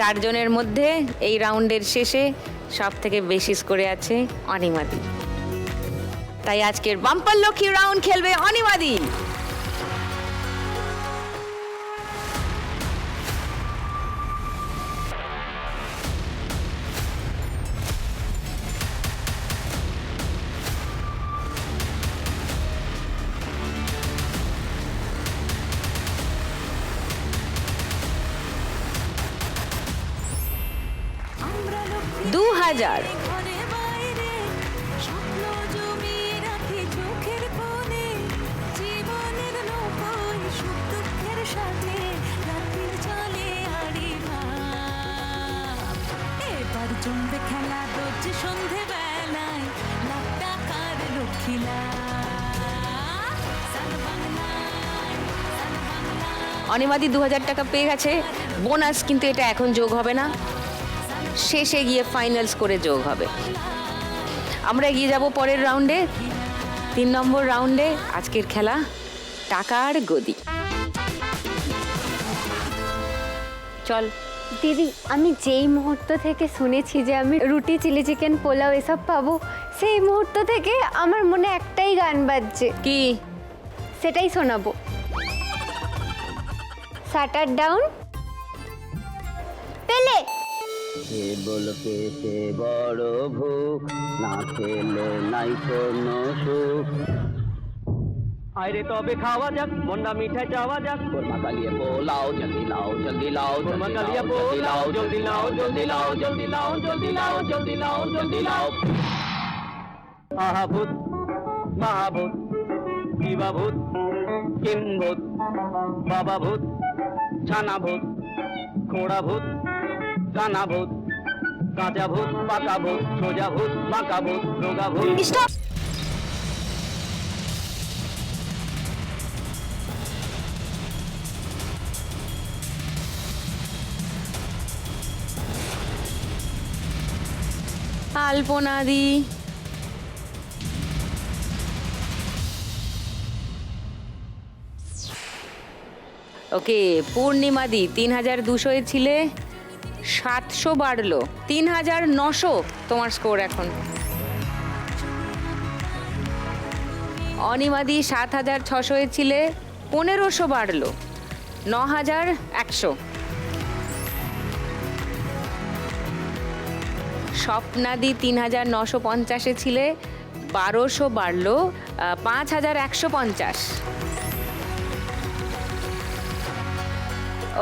চারজনের মধ্যে এই রাউন্ডের শেষে সব থেকে বেশি স্কোরে আছে অনিমাদি। তাই আজকের বাম্পার লক্ষ্মী রাউন্ড খেলবে অনিমাদি। দু হাজার। খেলা দোজ সন্ধে বেলায় লাখ টাকার লক্ষ্মীলা। অনিমাদি 2000 টাকা পেয়ে গেছে। বোনাস কিন্তু এটা এখন যোগ হবে না, শেষে গিয়ে ফাইনাল স্কোরে যোগ হবে। আমরা এগিয়ে যাব পরের রাউন্ডে, 3 নম্বর রাউন্ডে। আজকের খেলা টাকার গদি। চল দিদি, আমি যেই মুহূর্ত থেকে শুনেছি যে আমি রুটি, চিলি চিকেন, পোলাও এসব পাবো, সেই মুহূর্ত থেকে আমার মনে একটাই গান বাজছে। কি? সেটাই শোনাবো। শাটার ডাউন, পেলে। কেবল পেটে বড় ভুক, না খেলে নাই কোনো সুখ। আরে তবে খাওয়া যাক, মন্ডা মিঠাই যাওয়া যাক। কোরমা কালিয়ে পোলাও, জলদি লাও জলদি লাও। কোরমা কালিয়ে পোলাও, জলদি লাও জলদি লাও জলদি লাও জলদি লাও জলদি লাও জলদি লাও। আহা ভূত, মহাভূত, দিবা ভূত, কিম ভূত, বাবা ভূত, ছানা ভূত, খোড়া ভূত, কানা ভূত, কাঁচা ভূত, পাকা ভূত, সোজা ভূত, বাঁকা ভূত, রোগা ভূত। স্টপ। আলপনাদি, ওকে। পূর্ণিমাদি 3200 ছিলে, 700 বাড়লো, 3900 তোমার স্কোর এখন। অনিমাদি 7600 ছিলে, 1500 বাড়লো, 9100। স্বপ্নাদি 3950 ছিলে, 1200 বাড়লো, 5150।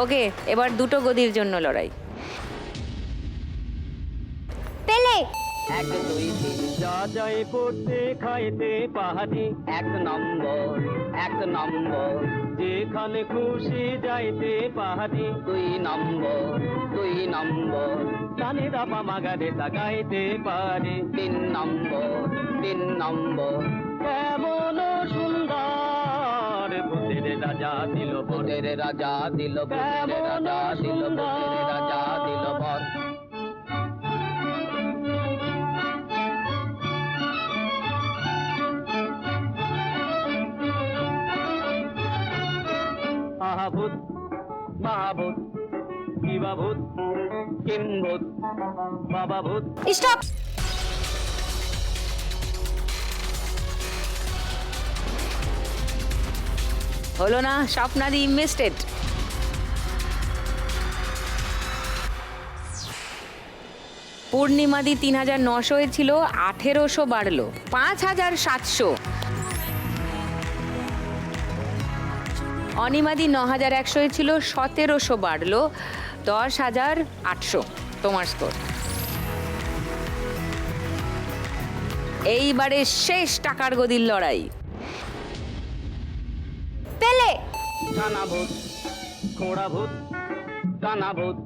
ওকে, এবার দুটো গদির জন্য লড়াই। পেলে। 1 2 3 যা যাই পড়তে খাইতে পাহাড়ি। 1 নম্বর 1 নম্বর, যেখানে খুশি যাইতে পাহাড়ি। 2 নম্বর 2 নম্বর, কানে দাপা মাগারে তাকাইতে পারি। 3 নম্বর 3 নম্বর, কেমন সুন্দর ভূতের রাজা দিল, ভূতের রাজা দিল, ভূতের রাজা দিল, ভূতের রাজা দিল বর। আহা ভূত, মহাভূত, দিবা ভূত, কিম ভূত, বাবা ভূত। স্টপ। হলো না, স্বপ্নাদি মিসটেড। পূর্ণিমাদি 3900 ছিল, 1800 বাড়লো, 5700। অনিমাদি 9100 ছিল, 1700 বাড়লো, 10800 তোমার স্কোর। এইবারে শেষ টাকার গদির লড়াই। পেলে। ছানা ভূত, খোড়া ভূত, কানা ভূত,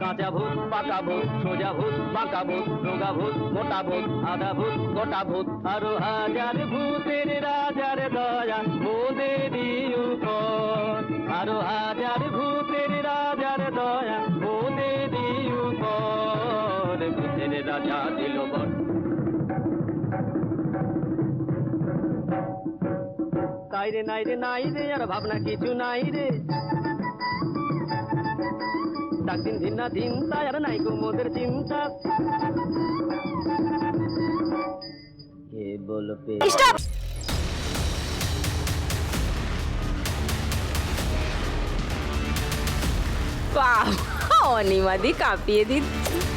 কাঁচা ভূত, পাকা ভূত, সোজা ভূত, বাঁকা ভূত, রোগা ভূত, মোটা ভূত, আধা ভূত, গোটা ভূত। আরো হাজার ভূতের রাজার দয়া মোদেরই উপর। আরো হাজার ভূতের রাজার দয়া মোদেরই উপর। ভূতের রাজা দিল বর। তাই রে নাই রে নাই রে, আর ভাবনা কিছু নাই রে। ডাক দিন ধিনা দিন তাই আর নাই মোদের চিন্তা কেবল পে স্টপ। বাহ, অনিমাদি কাঁপিয়ে দিচ্ছে।